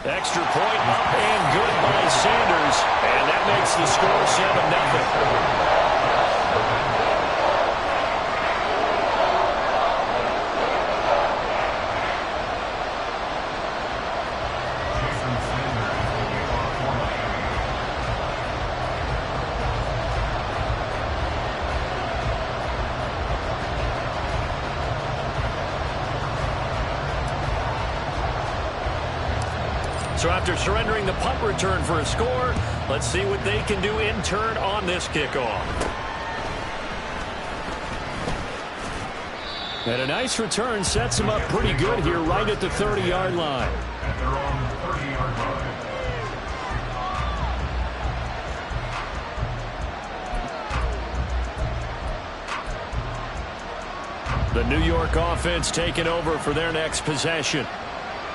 Extra point up and good by Sanders. And that makes the score 7-0. So after surrendering the punt return for a score, let's see what they can do in turn on this kickoff. And a nice return sets them up pretty good here right at the 30-yard line. And they're on the 30-yard line. The New York offense taking over for their next possession.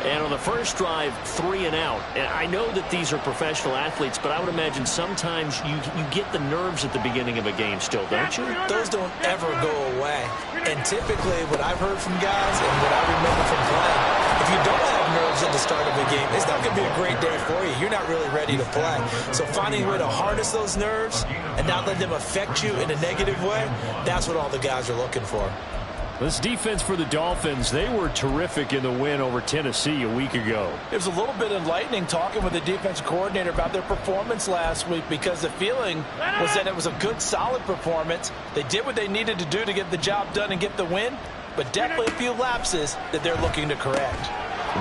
And on the first drive, 3 and out. And I know that these are professional athletes, but I would imagine sometimes you get the nerves at the beginning of a game still, don't you? Those don't ever go away. And typically what I've heard from guys and what I remember from playing, if you don't have nerves at the start of a game, it's not going to be a great day for you. You're not really ready to play. So finding a way to harness those nerves and not let them affect you in a negative way, that's what all the guys are looking for. This defense for the Dolphins, they were terrific in the win over Tennessee a week ago. It was a little bit enlightening talking with the defensive coordinator about their performance last week because the feeling was that it was a good, solid performance. They did what they needed to do to get the job done and get the win, but definitely a few lapses that they're looking to correct.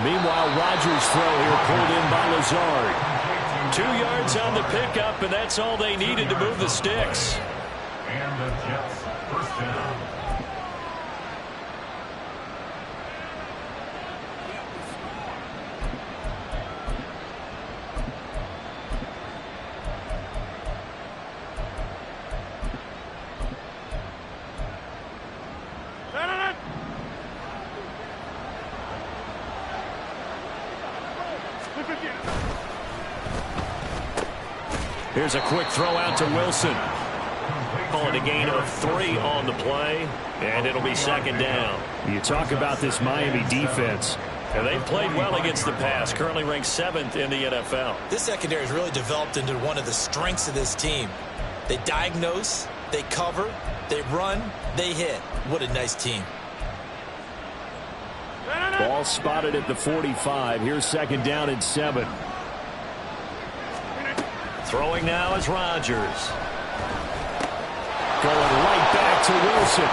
Meanwhile, Rodgers' throw here pulled in by Lazard. 2 yards on the pickup, and that's all they needed to move the sticks. And the Jets first down. Here's a quick throw out to Wilson. Call it a gain of 3 on the play, and it'll be second down. You talk about this Miami defense. And they've played well against the pass, currently ranked 7th in the NFL. This secondary has really developed into one of the strengths of this team. They diagnose, they cover, they run, they hit. What a nice team. Ball spotted at the 45. Here's second down and 7. Throwing now is Rodgers. Going right back to Wilson.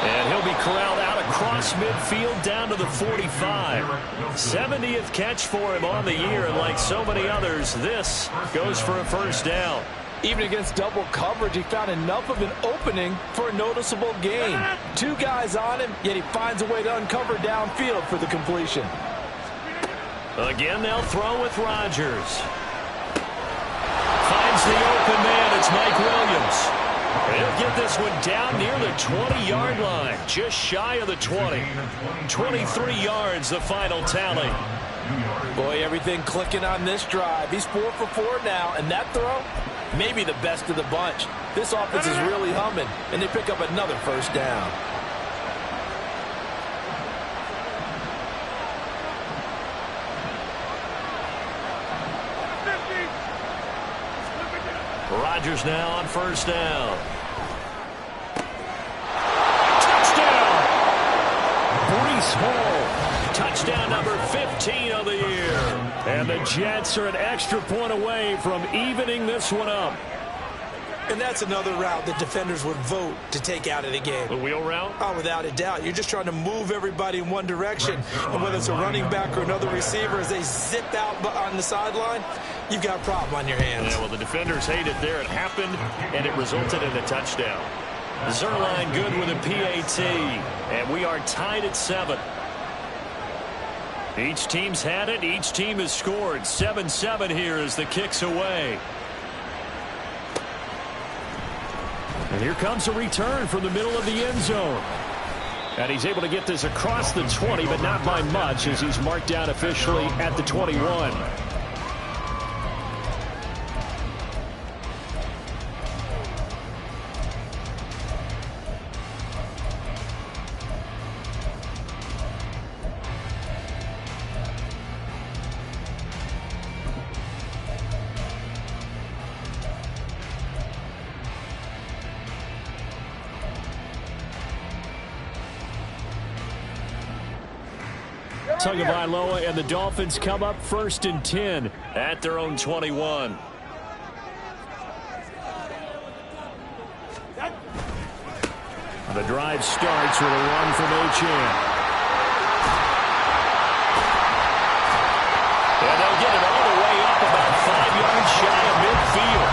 And he'll be corralled out across midfield down to the 45. 70th catch for him on the year, and like so many others, this goes for a first down. Even against double coverage, he found enough of an opening for a noticeable gain. 2 guys on him, yet he finds a way to uncover downfield for the completion. Again, they'll throw with Rodgers. Finds the open man. It's Mike Williams. He'll get this one down near the 20-yard line, just shy of the 20. 23 yards, the final tally. Boy, everything clicking on this drive. He's 4 for 4 now, and that throw, maybe the best of the bunch. This offense is really humming, and they pick up another first down. Rodgers now on first down. Breece Hall, touchdown number 15 of the year. And the Jets are an extra point away from evening this one up. And that's another route that defenders would vote to take out of the game. The wheel route? Oh, without a doubt. You're just trying to move everybody in one direction. And whether it's a running back or another receiver, as they zip out on the sideline, you've got a problem on your hands. Yeah, well, the defenders hate it there. It happened, and it resulted in a touchdown. Zerline good with a PAT, and we are tied at 7. Each team's had it. Each team has scored. 7-7 here as the kick's away. And here comes a return from the middle of the end zone. And he's able to get this across the 20, but not by much, as he's marked down officially at the 21. Tagovailoa and the Dolphins come up 1st and 10 at their own 21. The drive starts with a run from Gmen. And they'll get it all the way up about 5 yards shy of midfield.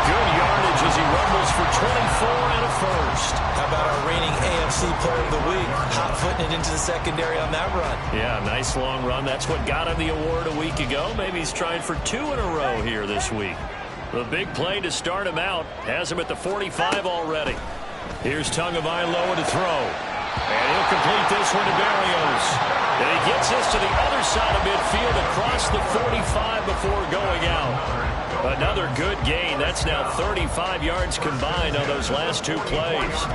Good yardage as he rumbles for 24 and a first. How about our reigning AFC Player of the Week, hot-footing it into the secondary on that run? Yeah, nice long run. That's what got him the award a week ago. Maybe he's trying for 2 in a row here this week. The big play to start him out has him at the 45 already. Here's Tagovailoa to throw. And he'll complete this one to Berrios. And he gets this to the other side of midfield across the 45 before going out. Another good gain. That's now 35 yards combined on those last 2 plays.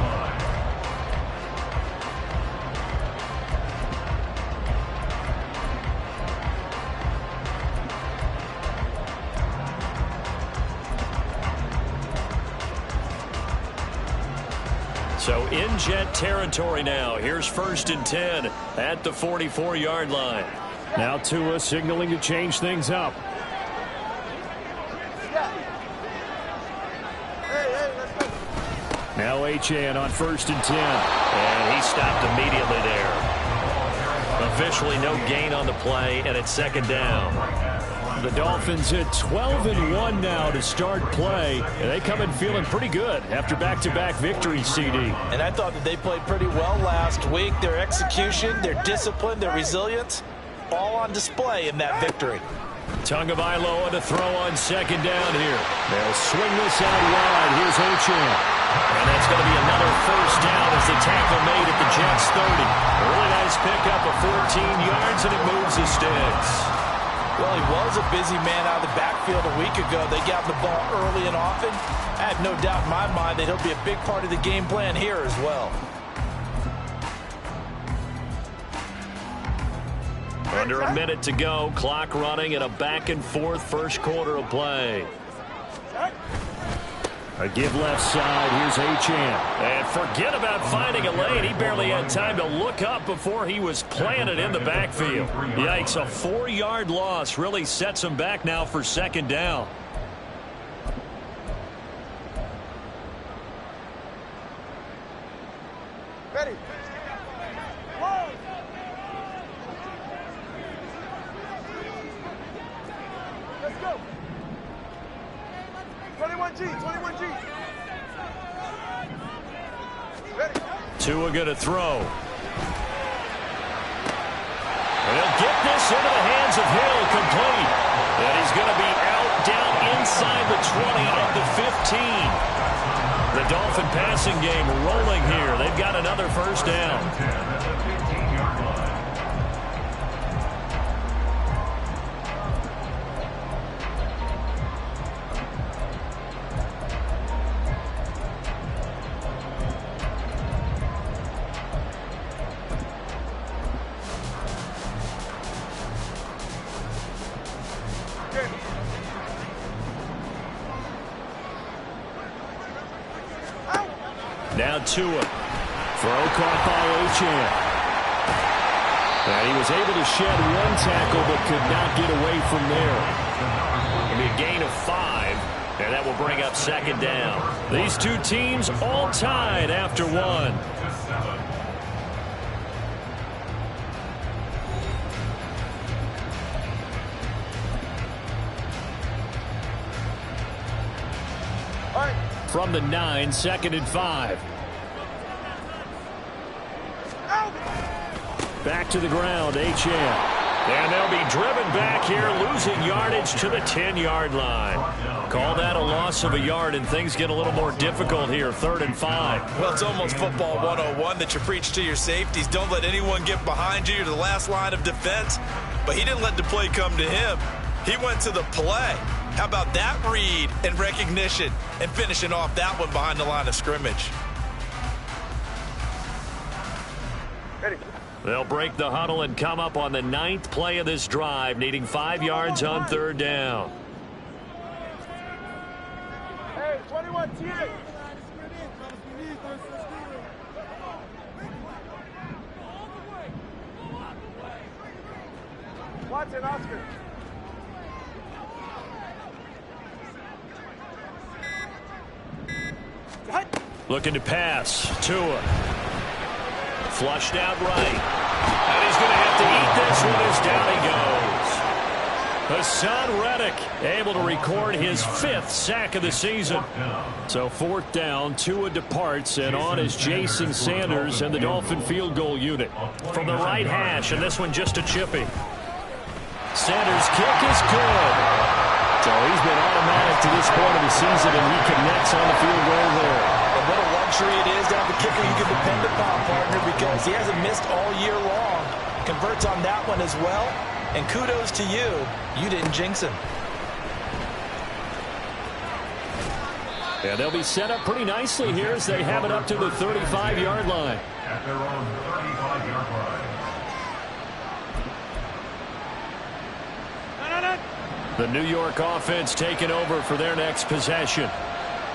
So in Jet territory now. Here's 1st and 10 at the 44-yard line. Now Tua signaling to change things up. Now Gmen on 1st and 10. And he stopped immediately there. Officially no gain on the play, and it's 2nd down. The Dolphins at 12-1 now to start play. And they come in feeling pretty good after back-to-back victories, CD. And I thought that they played pretty well last week. Their execution, their discipline, their resilience, all on display in that victory. Tagovailoa to throw on 2nd down here. They'll swing this out wide. Here's Gmen. And that's going to be another 1st down as the tackle made at the Jets' 30. A really nice pickup of 14 yards, and it moves the sticks. Well, he was a busy man out of the backfield a week ago. They got the ball early and often. I have no doubt in my mind that he'll be a big part of the game plan here as well. Under a minute to go. Clock running in a back-and-forth first quarter of play. A give left side. Here's Gmen. And forget about finding a lane. He barely had time to look up before he was planted in the backfield. Yikes, a 4-yard loss really sets him back now for 2nd down. Ready. Let's go. 21G. Ready. Tua going to throw. And he'll get this into the hands of Hill, complete. And he's going to be out down inside the 20 of the 15. The Dolphin passing game rolling here. They've got another 1st down. Now Tua. Throw caught by Gmen. And he was able to shed 1 tackle but could not get away from there. It'll be a gain of 5, and that will bring up 2nd down. These 2 teams all tied after 1. From the 9, 2nd and 5. Back to the ground, Gmen. And they'll be driven back here, losing yardage to the 10-yard line. Call that a loss of a yard, and things get a little more difficult here, 3rd and 5. Well, it's almost football 101 that you preach to your safeties. Don't let anyone get behind you. You're the last line of defense. But he didn't let the play come to him. He went to the play. How about that read and recognition and finishing off that one behind the line of scrimmage? Ready. They'll break the huddle and come up on the 9th play of this drive, needing 5 yards on 3rd down. Hey, 21 TA. Watson, Oscar. Looking to pass. Tua. Flushed out right. And he's going to have to eat this one as down he goes. Hassan Reddick able to record his 5th sack of the season. So 4th down, Tua departs, and on is Jason Sanders and the Dolphin field goal unit. From the right hash, and this one just a chippy. Sanders' kick is good. So he's been automatic to this point of the season, and he connects on the field goal there. And what a luxury it is to have a kicker you can depend upon, partner, because he hasn't missed all year long. Converts on that one as well. And kudos to you. You didn't jinx him. Yeah, they'll be set up pretty nicely here as they have it up to the 35-yard line. At their own 35-yard line. The New York offense taking over for their next possession.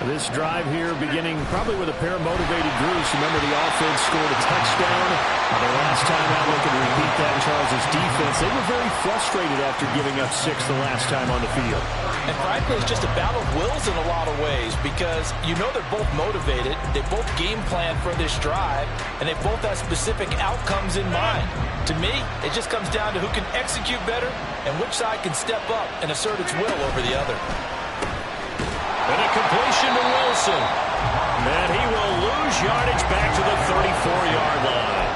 This drive here beginning probably with a pair of motivated Drews. Remember, the offense scored a touchdown. The last time out, looking to repeat that, Charles' defense, they were very frustrated after giving up 6 the last time on the field. And frankly, it's just a battle of wills in a lot of ways because you know they're both motivated. They both game plan for this drive, and they both have specific outcomes in mind. To me, it just comes down to who can execute better and which side can step up and assert its will over the other. And a completion to Wilson. And he will lose yardage back to the 34-yard line.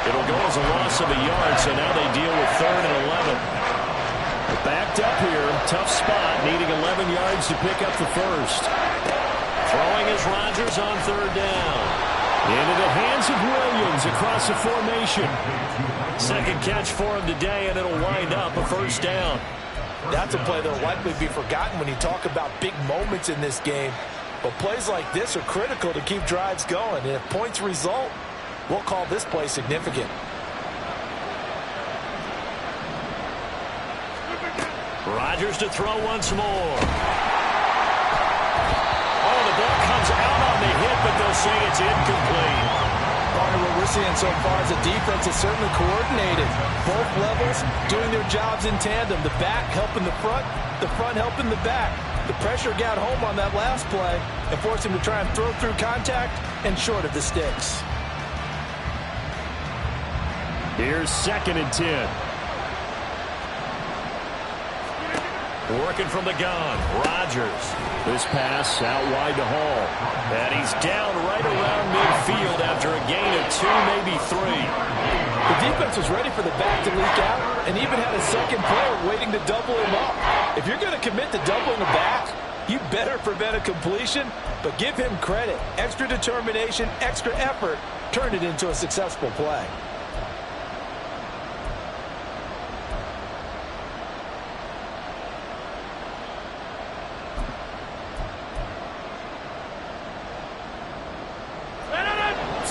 It'll go as a loss of a yard, so now they deal with 3rd and 11. Backed up here, tough spot, needing 11 yards to pick up the first. Throwing is Rodgers on 3rd down. Into the hands of Williams across the formation. Second catch for him today, and it'll wind up a 1st down. That's a play that will likely be forgotten when you talk about big moments in this game. But plays like this are critical to keep drives going. And if points result, we'll call this play significant. Rodgers to throw once more. Oh, the ball comes out on the hit, but they'll say it's incomplete. What we're seeing so far is the defense is certainly coordinated. Both levels doing their jobs in tandem. The back helping the front helping the back. The pressure got home on that last play and forced him to try and throw through contact and short of the sticks. Here's 2nd and 10. Working from the gun, Rodgers. This pass out wide to Hall. And he's down right around midfield after a gain of 2, maybe 3. The defense was ready for the back to leak out and even had a second player waiting to double him up. If you're going to commit to doubling a back, you better prevent a completion, but give him credit. Extra determination, extra effort, turned it into a successful play.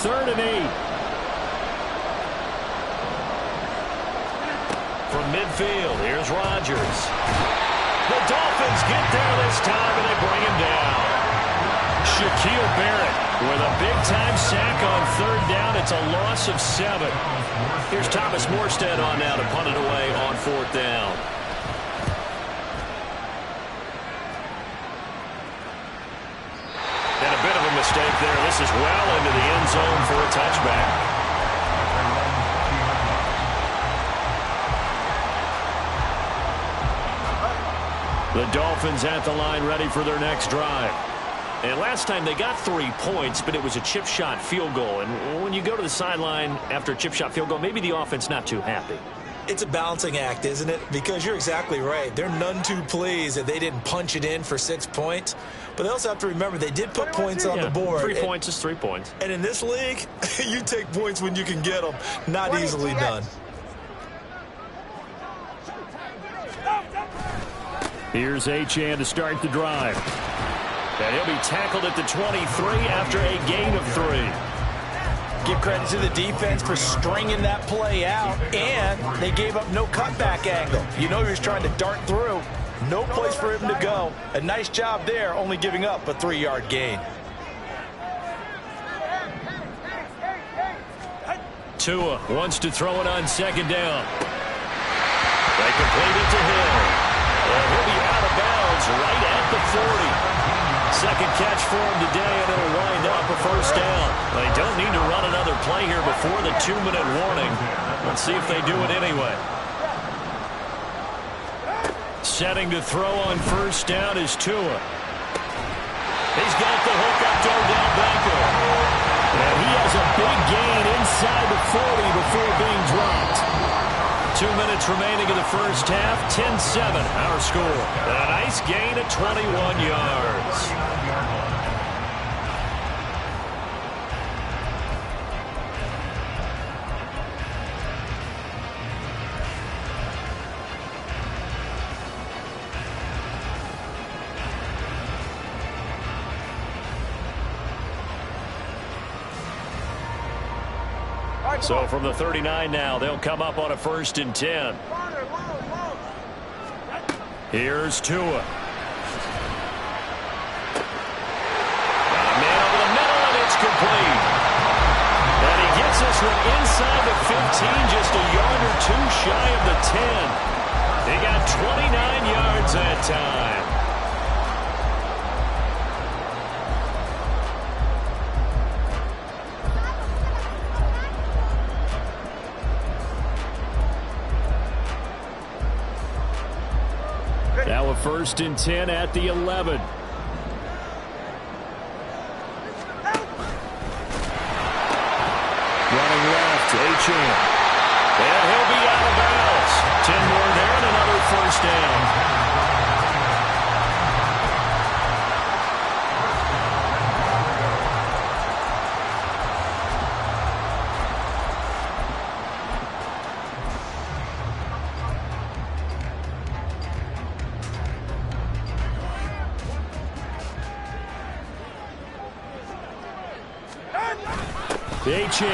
Third and 8. From midfield, here's Rodgers. The Dolphins get there this time, and they bring him down. Shaquille Barrett with a big-time sack on 3rd down. It's a loss of 7. Here's Thomas Morstead on now to punt it away on 4th down. And a bit of a mistake there. This is well into the end zone for a touchback. The Dolphins at the line ready for their next drive. And last time they got 3 points, but it was a chip shot field goal. And when you go to the sideline after a chip shot field goal, maybe the offense not too happy. It's a balancing act, isn't it? Because you're exactly right. They're none too pleased that they didn't punch it in for 6 points. But they also have to remember they did put points on the board. 3 points is 3 points. And in this league, you take points when you can get them. Not easily done. Here's Achane to start the drive. And he'll be tackled at the 23 after a gain of 3. Give credit to the defense for stringing that play out, and they gave up no cutback angle. You know he was trying to dart through. No place for him to go. A nice job there, only giving up a 3-yard gain. Tua wants to throw it on 2nd down. They complete it to Hill. And he'll be out of bounds right at the 40. Second catch for him today, and it'll wind up a first down. They don't need to run another play here before the 2-minute warning. Let's see if they do it anyway. Setting to throw on first down is Tua. He's got the hook up to Odell Beckham. And he has a big gain inside the 40 before being dropped. 2 minutes remaining in the first half. 10-7 our score. A nice gain of 21 yards. So from the 39 now, they'll come up on a 1st and 10. Here's Tua. Man over the middle, and it's complete. And he gets this one inside the 15, just a yard or two shy of the 10. He got 29 yards that time. Now a 1st and 10 at the 11. Running left, Gmen. And he'll be out of bounds. 10 more there and another first down. Gmen.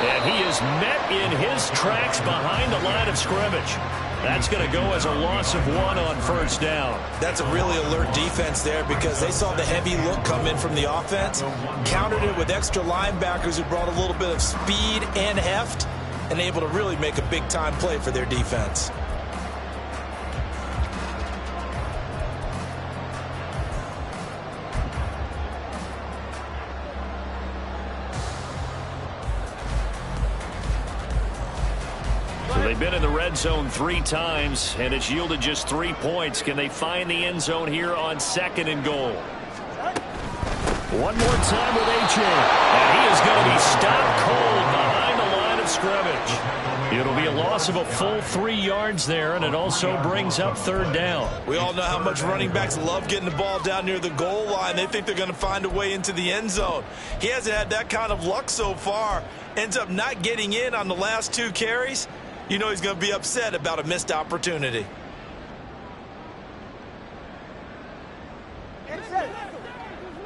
And he is met in his tracks behind the line of scrimmage. That's going to go as a loss of 1 on first down. That's a really alert defense there because they saw the heavy look come in from the offense, countered it with extra linebackers who brought a little bit of speed and heft, and able to really make a big-time play for their defense. They've been in the red zone 3 times, and it's yielded just 3 points. Can they find the end zone here on 2nd and goal? One more time with Gmen. And he is going to be stopped cold behind the line of scrimmage. It'll be a loss of a full 3 yards there, and it also brings up 3rd down. We all know how much running backs love getting the ball down near the goal line. They think they're going to find a way into the end zone. He hasn't had that kind of luck so far. Ends up not getting in on the last 2 carries. You know he's going to be upset about a missed opportunity.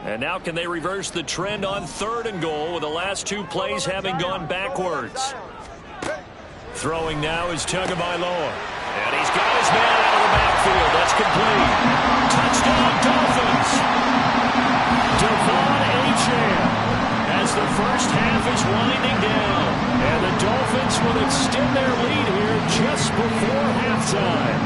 And now can they reverse the trend on 3rd and goal with the last 2 plays having gone backwards? Throwing now is Tagovailoa. And he's got his man out of the backfield. That's complete. Touchdown, Dolphins. Devon Achane as the first half is winding down. And the Dolphins will extend their lead here just before halftime.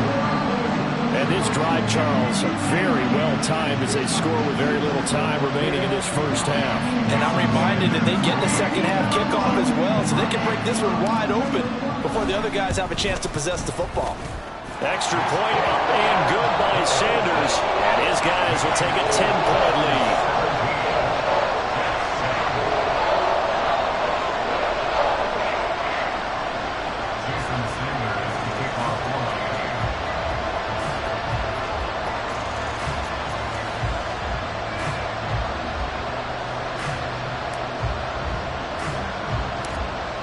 And this drive, Charles, very well timed as they score with very little time remaining in this first half. And I'm reminded that they get the second half kickoff as well, so they can break this one wide open before the other guys have a chance to possess the football. Extra point up and good by Sanders. And his guys will take a 10-point lead.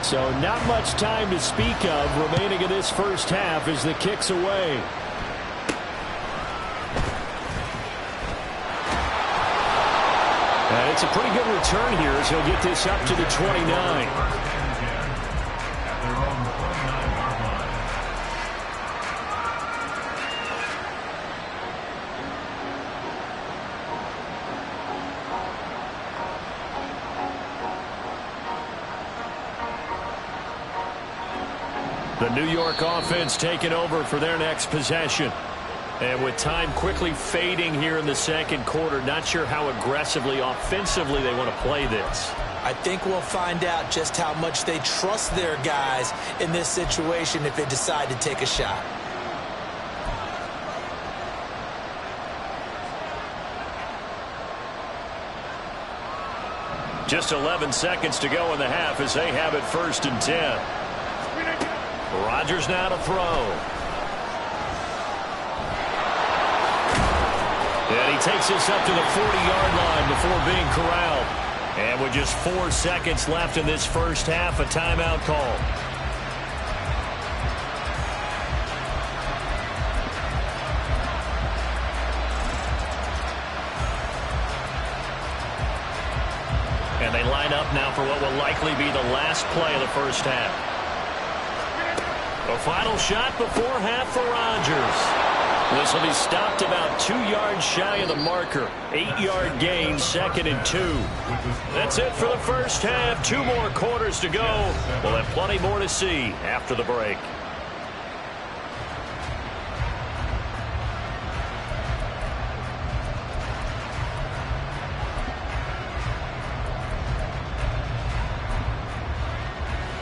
So not much time to speak of remaining in this first half as the kick's away. And it's a pretty good return here as he'll get this up to the 29. The New York offense taking over for their next possession. And with time quickly fading here in the second quarter, not sure how aggressively, offensively they want to play this. I think we'll find out just how much they trust their guys in this situation if they decide to take a shot. Just 11 seconds to go in the half as they have it 1st and 10. Rodgers now to throw. And he takes this up to the 40-yard line before being corralled. And with just 4 seconds left in this first half, a timeout call. And they line up now for what will likely be the last play of the first half. A final shot before half for Rodgers. This will be stopped about 2 yards shy of the marker. 8-yard gain, 2nd and 2. That's it for the first half. 2 more quarters to go. We'll have plenty more to see after the break.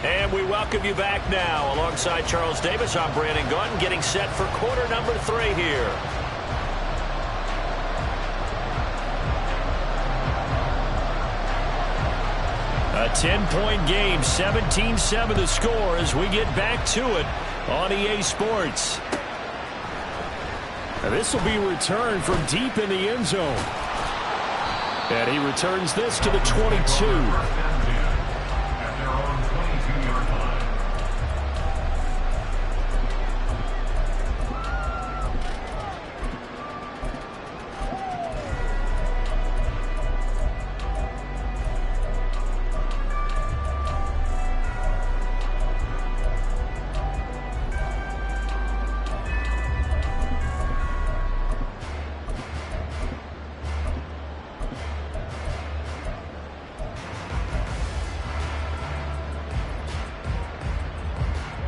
And we welcome you back now. Alongside Charles Davis, I'm Brandon Gaudin, getting set for quarter number 3 here. A 10-point game, 17-7 the score as we get back to it on EA Sports. Now this will be returned from deep in the end zone. And he returns this to the 22.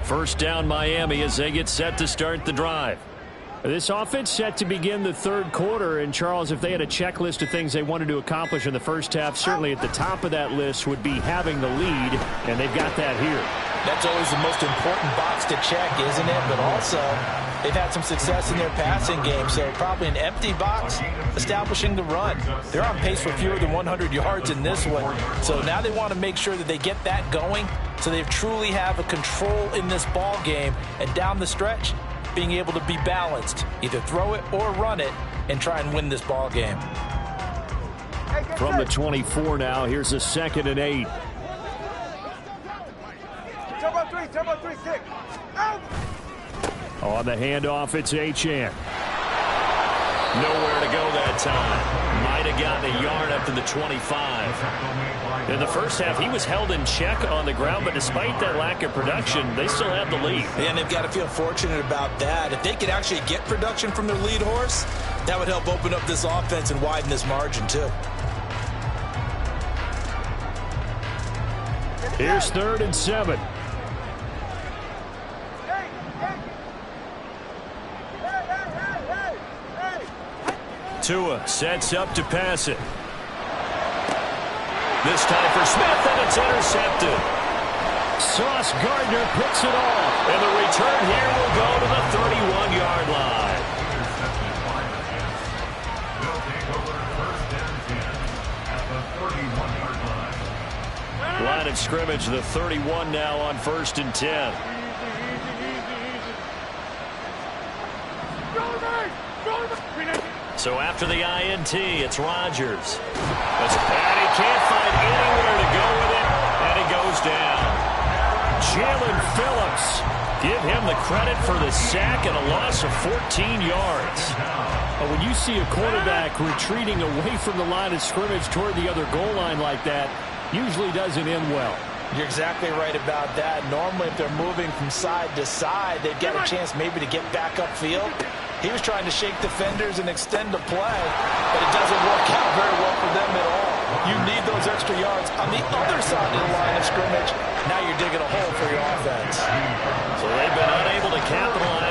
First down Miami as they get set to start the drive. This offense set to begin the third quarter, and Charles, if they had a checklist of things they wanted to accomplish in the first half, certainly at the top of that list would be having the lead, and they've got that here. That's always the most important box to check, isn't it? But also, they've had some success in their passing game, so probably an empty box establishing the run. They're on pace for fewer than 100 yards in this one, so now they want to make sure that they get that going so they truly have a control in this ball game, and down the stretch, being able to be balanced, either throw it or run it, and try and win this ball game. From the 24 now, here's a 2nd and 8. Tempo 3, 6. Out! On the handoff, it's Achane. Nowhere to go that time. Might have gotten a yard up to the 25. In the first half, he was held in check on the ground, but despite that lack of production, they still have the lead. And they've got to feel fortunate about that. If they could actually get production from their lead horse, that would help open up this offense and widen this margin, too. Here's 3rd and 7. Tua sets up to pass it. This time for Smith, and it's intercepted. Sauce Gardner picks it off, and the return here will go to the 31-yard line. They'll take over 1st and 10 at the 31-yard line. Line of scrimmage, the 31 now on 1st and 10. So after the INT, it's Rodgers. And he can't find anywhere to go with it, and it goes down. Jalen Phillips, give him the credit for the sack and a loss of 14 yards. When you see a quarterback retreating away from the line of scrimmage toward the other goal line like that, usually doesn't end well. You're exactly right about that. Normally, if they're moving from side to side, they've got a chance maybe to get back upfield. He was trying to shake defenders and extend the play, but it doesn't work out very well for them at all. You need those extra yards on the other side of the line of scrimmage. Now you're digging a hole for your offense. So they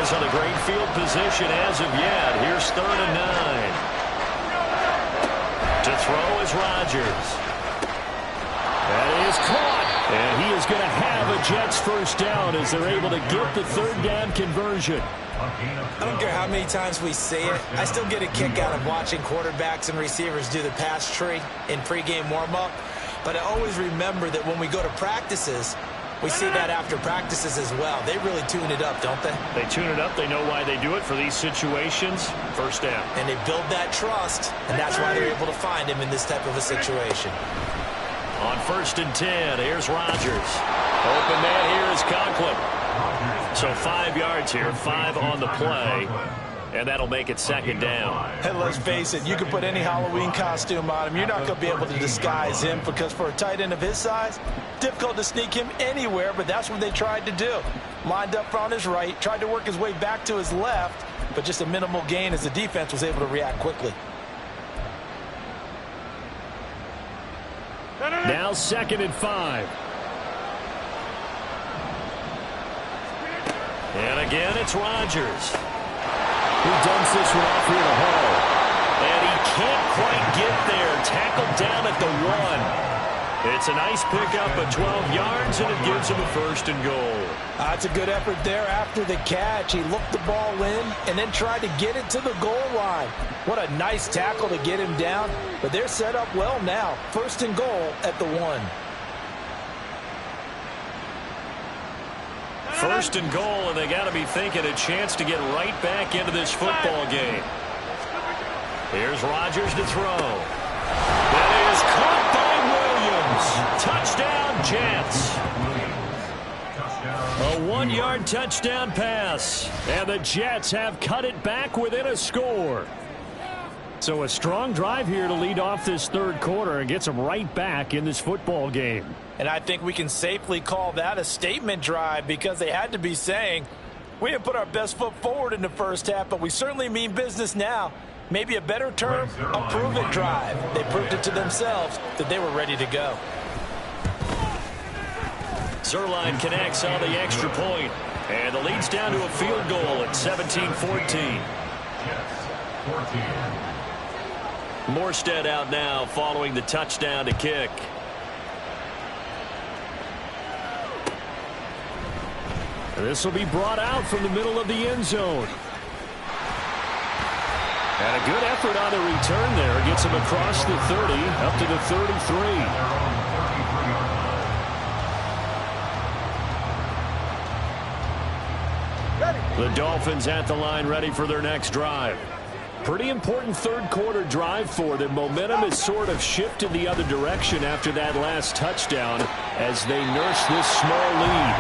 hasn't a great field position as of yet. Here's 3rd and 9. To throw is Rodgers. That is caught. And he is going to have a Jets first down as they're able to get the 3rd down conversion. I don't care how many times we see it. I still get a kick out of watching quarterbacks and receivers do the pass tree in pregame warm-up. But I always remember that when we go to practices, we see that after practices as well. They really tune it up, don't they? They tune it up. They know why they do it for these situations. First down. And they build that trust, and that's why they're able to find him in this type of a situation. On 1st and 10, here's Rodgers. Open man here is Conklin. So 5 yards here, 5 on the play. And that'll make it 2nd down. And let's face it, you can put any Halloween costume on him. You're not going to be able to disguise him because for a tight end of his size, difficult to sneak him anywhere, but that's what they tried to do. Lined up on his right, tried to work his way back to his left, but just a minimal gain as the defense was able to react quickly. Now 2nd and 5. And again, it's Rodgers. He dumps this one off here to Hall. And he can't quite get there. Tackled down at the 1. It's a nice pickup of 12 yards, and it gives him a 1st and goal. That's a good effort there after the catch. He looked the ball in and then tried to get it to the goal line. What a nice tackle to get him down. But they're set up well now. 1st and goal at the 1. 1st and goal, and they got to be thinking a chance to get right back into this football game. Here's Rodgers to throw. That is caught by Williams. Touchdown, Jets. A 1-yard touchdown pass, and the Jets have cut it back within a score. So a strong drive here to lead off this 3rd quarter and gets them right back in this football game. And I think we can safely call that a statement drive because they had to be saying, we didn't put our best foot forward in the first half, but we certainly mean business now. Maybe a better term, a prove-it drive. They proved it to themselves that they were ready to go. Zerline connects on the extra point, and the lead's down to a field goal at 17-14. Morstead out now following the touchdown to kick. This will be brought out from the middle of the end zone. And a good effort on the return there. Gets him across the 30, up to the 33. The Dolphins at the line ready for their next drive. Pretty important 3rd quarter drive for them. Momentum has sort of shifted the other direction after that last touchdown as they nurse this small lead.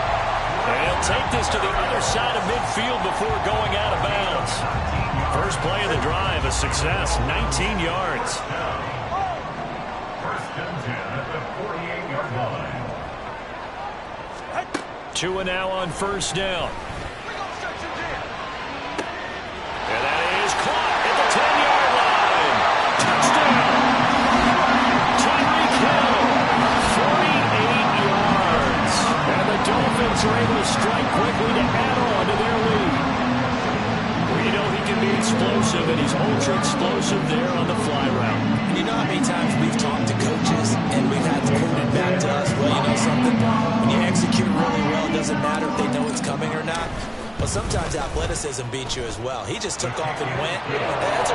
And he'll take this to the other side of midfield before going out of bounds. First play of the drive, a success, 19 yards. 1st and 10 at the 48-yard line. 2 and now on 1st down. And that is caught at the 10-yard line. Touchdown. Tyreek Hill, 48 yards. And the Dolphins are able to strike quickly to add on to their lead. We know he can be explosive, and he's ultra-explosive there on the fly route. You know how many times we've talked to coaches and we've had quoted back to us, well, you know something? When you execute really well, it doesn't matter if they know it's coming or not. But sometimes athleticism beats you as well. He just took off and went. That's